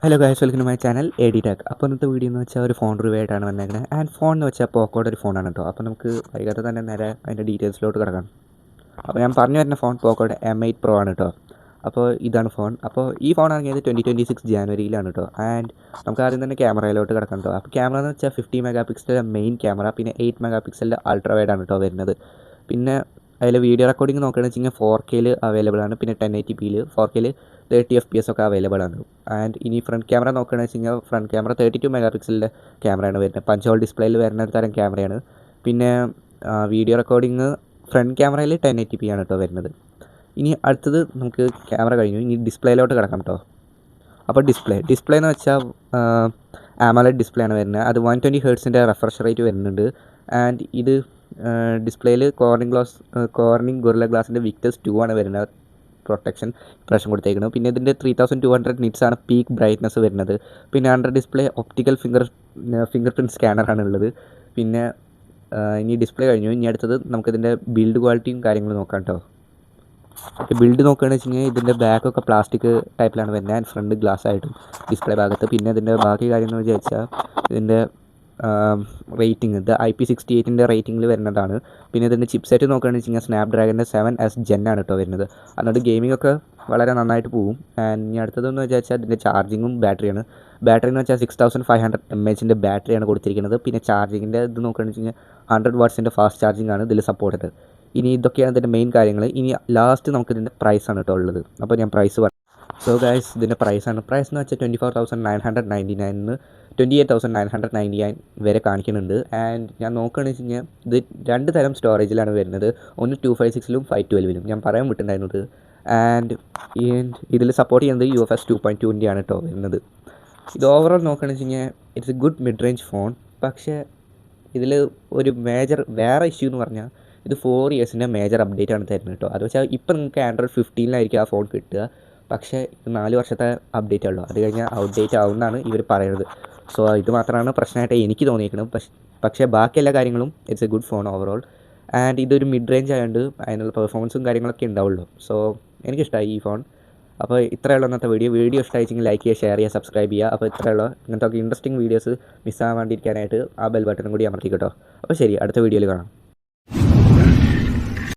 Hello guys, welcome to my channel AD tech. അപ്പോൾ ഇന്നത്തെ video എന്ന് വെച്ചാൽ ഒരു ഫോൺ റിവ്യൂ ആയിട്ടാണ് വന്നേക്കുന്നത്. ആൻഡ് ഫോൺ എന്ന് വെച്ചാൽ പോക്കോയുടെ ഒരു ഫോണാണ് കേട്ടോ. അപ്പോൾ നമുക്ക് വൈകാതെ തന്നെ നേരെ അതിൻ്റെ ഡീറ്റെയിൽസിലോട്ട് കിടക്കാം. അപ്പോൾ ഞാൻ പറഞ്ഞു വരുന്ന ഫോൺ പോക്കോയുടെ M8 Pro ആണ് കേട്ടോ. അപ്പോൾ ഇതാണ് ഫോൺ. അപ്പോൾ ഈ ഫോൺ ഇറങ്ങിയത് 2026 ജാനുവരിയിലാണ് കേട്ടോ. ആൻഡ് നമുക്ക് ആദ്യം തന്നെ ക്യാമറയിലോട്ട് കിടക്കാം കേട്ടോ. അപ്പോൾ ക്യാമറ എന്ന് വെച്ചാൽ 50 മെഗാ പിക്സലിൻ്റെ മെയിൻ ക്യാമറ, പിന്നെ 8 മെഗാ പിക്സലിൻ്റെ അൾട്രാ വൈഡ് ആണ് കേട്ടോ വരുന്നത്. പിന്നെ അതിൽ വീഡിയോ റെക്കോർഡിംഗ് നോക്കുകയാണെന്ന് വെച്ച് കഴിഞ്ഞാൽ 4K അവൈലബിൾ ആണ്, പിന്നെ 1080p 4K 30 FPS ഒക്കെ അവൈലബിൾ ആണ്. ആൻഡ് ഇനി ഫ്രണ്ട് ക്യാമറ നോക്കുകയാണെന്ന് വെച്ച് കഴിഞ്ഞാൽ ഫ്രണ്ട് ക്യാമറ 32 മെഗാ പിക്സലിൻ്റെ ക്യാമറയാണ് വരുന്നത്. പഞ്ച് ഹോൾ ഡിസ്പ്ലേയിൽ വരുന്ന ഒരു തരം ക്യാമറയാണ്. പിന്നെ വീഡിയോ റെക്കോർഡിങ് ഫ്രണ്ട് ക്യാമറയിൽ 1080p ആണ് കേട്ടോ വരുന്നത്. ഇനി അടുത്തത് നമുക്ക് ക്യാമറ കഴിഞ്ഞു, ഇനി ഡിസ്പ്ലേയിലോട്ട് കിടക്കാം കേട്ടോ. അപ്പോൾ ഡിസ്പ്ലേ എന്ന് വെച്ചാൽ AMOLED ഡിസ്പ്ലേ ആണ് വരുന്നത്. അത് 120 ഹെർട്സിൻ്റെ റിഫ്രഷ് റേറ്റ് വരുന്നുണ്ട്. ആൻഡ് ഇത് ഡിസ്പ്ലേയിൽ കോർണിംഗ് ഗൊറില്ല ഗ്ലാസിൻ്റെ വിക്ടസ് 2 ആണ് വരുന്നത്. പ്രൊട്ടക്ഷൻ ഇപ്രാവശ്യം കൊടുത്തേക്കുന്നത്. പിന്നെ ഇതിൻ്റെ 3200 നിറ്റ്സ് ആണ് പീക്ക് ബ്രൈറ്റ്നസ് വരുന്നത്. പിന്നെ under display optical fingerprint സ്കാനറാണ് ഉള്ളത്. പിന്നെ ഇനി ഡിസ്പ്ലേ കഴിഞ്ഞു, ഇനി അടുത്തത് നമുക്കിതിൻ്റെ ബിൽഡ് ക്വാളിറ്റിയും കാര്യങ്ങളും നോക്കാം കേട്ടോ. ബിൽഡ് നോക്കുകയാണെന്ന് വെച്ച് കഴിഞ്ഞാൽ ഇതിൻ്റെ ബാക്കൊക്കെ പ്ലാസ്റ്റിക് ടൈപ്പിലാണ് വരുന്നത്, ആൻഡ് ഫ്രണ്ട് ഗ്ലാസ് ആയിട്ടും ഡിസ്പ്ലേ ഭാഗത്ത്. പിന്നെ ഇതിൻ്റെ ബാക്കി കാര്യങ്ങൾ വിചാരിച്ചാൽ ഇതിൻ്റെ റേറ്റിംഗ് ഇത് IP68 റേറ്റിംഗിൽ വരുന്നതാണ്. പിന്നെ ഇതിൻ്റെ ചിപ്സെറ്റ് നോക്കുകയാണെന്ന് വെച്ച് കഴിഞ്ഞാൽ സ്നാപ്ഡ്രാഗണിൻ്റെ 7S Gen ആണ് കേട്ടോ വരുന്നത്. അതുകൊണ്ട് ഗെയിമിംഗ് ഒക്കെ വളരെ നന്നായിട്ട് പോകും. ആൻഡ് ഇനി അടുത്തതെന്ന് വിചാരിച്ചാൽ ഇതിൻ്റെ ചാർജിങ്ങും ബാറ്ററിയാണ്. ബാറ്ററി എന്ന് വെച്ചാൽ 6500 mAh ബാറ്ററിയാണ് കൊടുത്തിരിക്കുന്നത്. പിന്നെ ചാർജിങ്ങിൻ്റെ ഇത് നോക്കുകയാണെന്ന് വെച്ച് കഴിഞ്ഞാൽ 100 വാട്ട്സിൻ്റെ ഫാസ്റ്റ് ചാർജിങ് ആണ് ഇതിൽ സപ്പോർട്ടഡ്. ഇനി ഇതൊക്കെയാണ് ഇതിൻ്റെ മെയിൻ കാര്യങ്ങൾ. ഇനി ലാസ്റ്റ് നമുക്ക് ഇതിൻ്റെ പ്രൈസാണ് കേട്ടോ ഉള്ളത്. അപ്പോൾ ഞാൻ പ്രൈസ് പറയാം. സോ ഗൈസ്, ഇതിൻ്റെ പ്രൈസ് എന്ന് വെച്ചാൽ 24,999 28,999 വരെ കാണിക്കുന്നുണ്ട്. ആൻഡ് ഞാൻ നോക്കുകയാണെന്ന് വെച്ച് കഴിഞ്ഞാൽ ഇത് 2 തരം സ്റ്റോറേജിലാണ് വരുന്നത്. ഒന്ന് 256-ലും 512-ലും ഞാൻ പറയാൻ വിട്ടുണ്ടായിരുന്നത്. ആൻഡ് ഇതിൽ സപ്പോർട്ട് ചെയ്യുന്നത് UFS 2.2 ആണ് കേട്ടോ വരുന്നത്. ഇത് ഓവറോൾ നോക്കുകയാണെന്ന് വെച്ച് കഴിഞ്ഞാൽ it's A good mid range phone. പക്ഷേ ഇതിൽ ഒരു വേറെ ഇഷ്യൂ എന്ന് പറഞ്ഞാൽ ഇത് 4 ഇയേഴ്സിൻ്റെ മേജർ അപ്ഡേറ്റ് ആണ് തരുന്നത് കേട്ടോ. അത് വെച്ചാൽ ഇപ്പം നിങ്ങൾക്ക് Android 15-ലായിരിക്കും ആ ഫോൺ കിട്ടുക. പക്ഷേ ഇത് 4 വർഷത്തെ അപ്ഡേറ്റ് ഉള്ളൂ. അത് കഴിഞ്ഞാൽ ഔട്ട്ഡേറ്റ് ആവുമെന്നാണ് ഇവർ പറയുന്നത്. സോ ഇത് മാത്രമാണ് പ്രശ്നമായിട്ട് എനിക്ക് തോന്നിയിരിക്കുന്നത്. പക്ഷേ ബാക്കി എല്ലാ കാര്യങ്ങളും it's A good phone overall. And ഇതൊരു മിഡ് റേഞ്ച് ആയതുകൊണ്ട് അതിനുള്ള പെർഫോമൻസും കാര്യങ്ങളൊക്കെ ഉണ്ടാവുള്ളൂ. സോ എനിക്കിഷ്ടമായി ഈ ഫോൺ. അപ്പോൾ ഇത്രയുള്ള ഇന്നത്തെ വീഡിയോ ഇഷ്ടമായിച്ചെങ്കിൽ ലൈക്ക് ചെയ്യുക, ഷെയർ ചെയ്യുക, സബ്സ്ക്രൈബ് ചെയ്യുക. അപ്പോൾ ഇത്രയുള്ള ഇങ്ങനത്തെ ഇൻട്രസ്റ്റിംഗ് വീഡിയോസ് മിസ്സാവാണ്ടിരിക്കാനായിട്ട് ആ ബെൽ ബട്ടണും കൂടി അമർത്തിക്കട്ടോ. അപ്പോൾ ശരി, അടുത്ത വീഡിയോയിൽ കാണാം.